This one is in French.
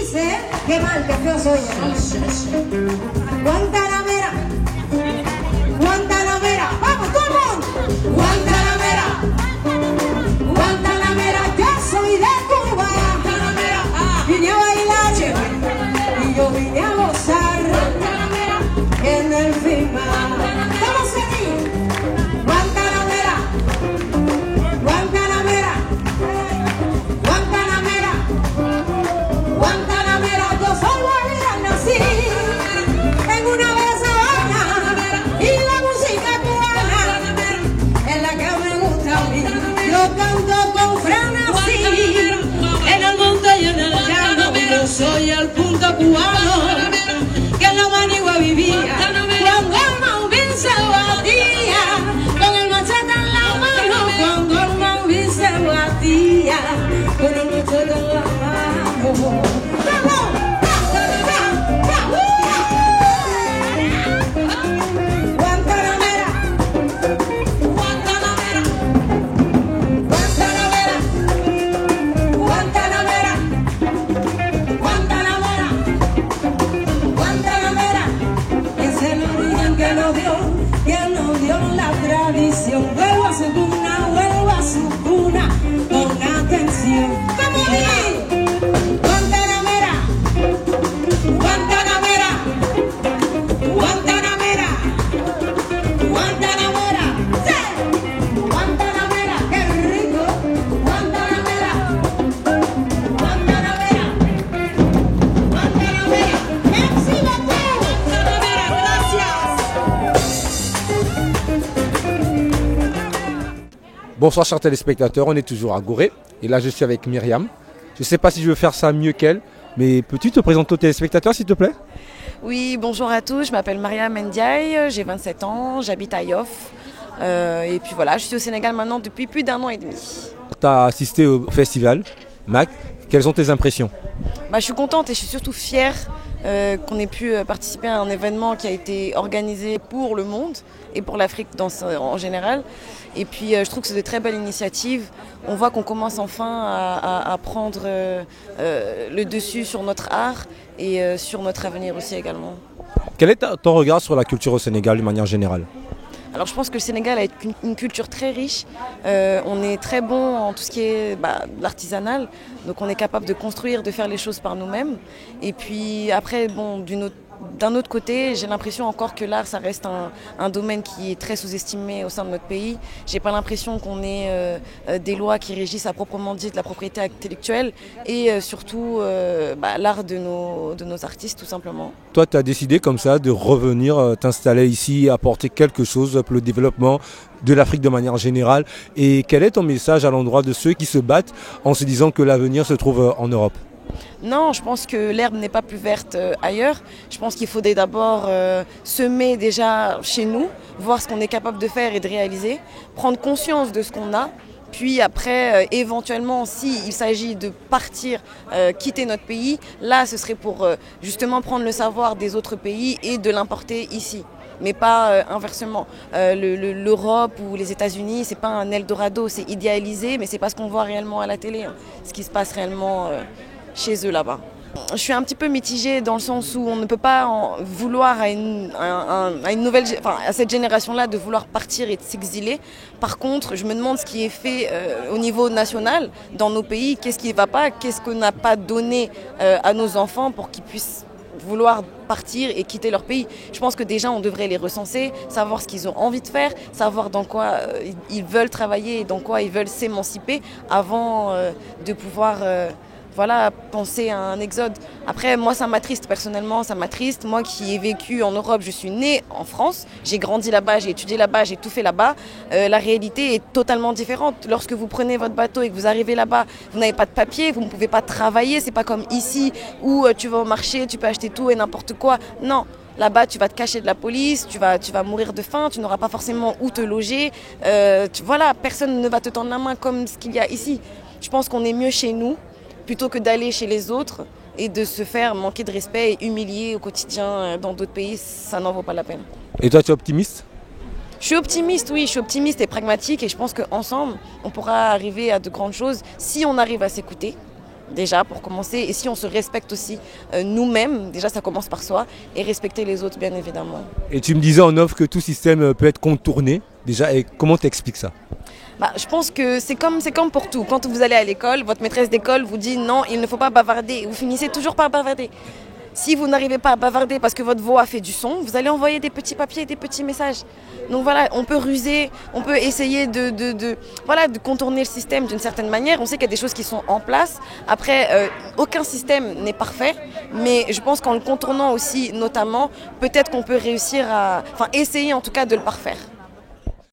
dice, qué mal, qué feo soy. Guantanamera, Guantanamera, vamos, todo el mundo. Guantanamera, Guantanamera, yo soy de Cuba. Vine a bailar y yo vine a gozar en el final. Vamos a aquí. Guantanamera, Guantanamera, Guantanamera, Guantanamera, yo soy guajira, nací en una bella sabana y la música cubana es la que me gusta a mí. Yo canto con frenesí en el monte y en el llano. Yo soy el punto cubano que en la manigua vivía cuando el Mauvín se batía con el machete en la mano. Cuando el Mauvín se batía con el machete en la mano. Guantanamera, Guantanamera, Guantanamera, Guantanamera, Guantanamera, Guantanamera, es el origen que nos dio la tradición. Vuelvo a su cuna con atención. ¡Vamos ahí! Guantanamera, Guantanamera, Guantanamera, Guantanamera, ¡sí! Guantanamera, qué rico. Guantanamera, Guantanamera, Guantanamera, merci beaucoup. Guantanamera, gracias. Bonsoir chers téléspectateurs, on est toujours à Gorée et là je suis avec Myriam. Je ne sais pas si je veux faire ça mieux qu'elle, mais peux-tu te présenter aux téléspectateurs s'il te plaît? Oui, bonjour à tous, je m'appelle Myriam Ndiaye, j'ai 27 ans, j'habite à Yoff. Et puis voilà, je suis au Sénégal maintenant depuis plus d'1 an et demi. Tu as assisté au festival MAC, quelles sont tes impressions? Je suis contente et je suis surtout fière qu'on ait pu participer à un événement qui a été organisé pour le monde et pour l'Afrique en général. Et puis je trouve que c'est de très belles initiatives. On voit qu'on commence enfin à prendre le dessus sur notre art et sur notre avenir aussi également. Quel est ton regard sur la culture au Sénégal de manière générale? Alors je pense que le Sénégal a une culture très riche. On est très bon en tout ce qui est l'artisanal. Donc on est capable de construire, de faire les choses par nous-mêmes. Et puis après, bon, d'un autre côté, j'ai l'impression encore que l'art, ça reste un domaine qui est très sous-estimé au sein de notre pays. J'ai pas l'impression qu'on ait des lois qui régissent à proprement dit de la propriété intellectuelle et surtout l'art de nos artistes tout simplement. Toi, tu as décidé comme ça de revenir t'installer ici, apporter quelque chose pour le développement de l'Afrique de manière générale. Et quel est ton message à l'endroit de ceux qui se battent en se disant que l'avenir se trouve en Europe? Non, je pense que l'herbe n'est pas plus verte ailleurs. Je pense qu'il faudrait d'abord semer déjà chez nous, voir ce qu'on est capable de faire et de réaliser, prendre conscience de ce qu'on a. Puis après, éventuellement, s'il s'agit de partir, quitter notre pays, là, ce serait pour justement prendre le savoir des autres pays et de l'importer ici. Mais pas inversement. L'Europe ou les États-Unis, c'est pas un Eldorado, c'est idéalisé, mais c'est pas ce qu'on voit réellement à la télé, hein, ce qui se passe réellement chez eux là-bas. Je suis un petit peu mitigée dans le sens où on ne peut pas vouloir à cette génération-là de vouloir partir et de s'exiler. Par contre, je me demande ce qui est fait au niveau national dans nos pays, qu'est-ce qui ne va pas, qu'est-ce qu'on n'a pas donné à nos enfants pour qu'ils puissent vouloir partir et quitter leur pays. Je pense que déjà on devrait les recenser, savoir ce qu'ils ont envie de faire, savoir dans quoi ils veulent travailler et dans quoi ils veulent s'émanciper avant de pouvoir penser à un exode. Après, moi, ça m'attriste personnellement, ça m'attriste. Moi qui ai vécu en Europe, je suis née en France, j'ai grandi là-bas, j'ai étudié là-bas, j'ai tout fait là-bas. La réalité est totalement différente. Lorsque vous prenez votre bateau et que vous arrivez là-bas, vous n'avez pas de papier, vous ne pouvez pas travailler. C'est pas comme ici où tu vas au marché, tu peux acheter tout et n'importe quoi. Non. Là-bas, tu vas te cacher de la police, tu vas mourir de faim, tu n'auras pas forcément où te loger. Personne ne va te tendre la main comme ce qu'il y a ici. Je pense qu'on est mieux chez nous, plutôt que d'aller chez les autres et de se faire manquer de respect et humilier au quotidien dans d'autres pays, ça n'en vaut pas la peine. Et toi, tu es optimiste? Je suis optimiste, oui, je suis optimiste et pragmatique et je pense qu'ensemble, on pourra arriver à de grandes choses si on arrive à s'écouter déjà pour commencer. Et si on se respecte aussi nous-mêmes, déjà ça commence par soi, et respecter les autres bien évidemment. Et tu me disais en off que tout système peut être contourné. Déjà, et comment t'expliques ça? Je pense que c'est comme pour tout. Quand vous allez à l'école, votre maîtresse d'école vous dit non, il ne faut pas bavarder. Vous finissez toujours par bavarder. Si vous n'arrivez pas à bavarder parce que votre voix fait du son, vous allez envoyer des petits papiers, des petits messages. Donc voilà, on peut ruser, on peut essayer de contourner le système d'une certaine manière. On sait qu'il y a des choses qui sont en place. Après, aucun système n'est parfait, mais je pense qu'en le contournant aussi, notamment, peut-être qu'on peut réussir essayer en tout cas de le parfaire.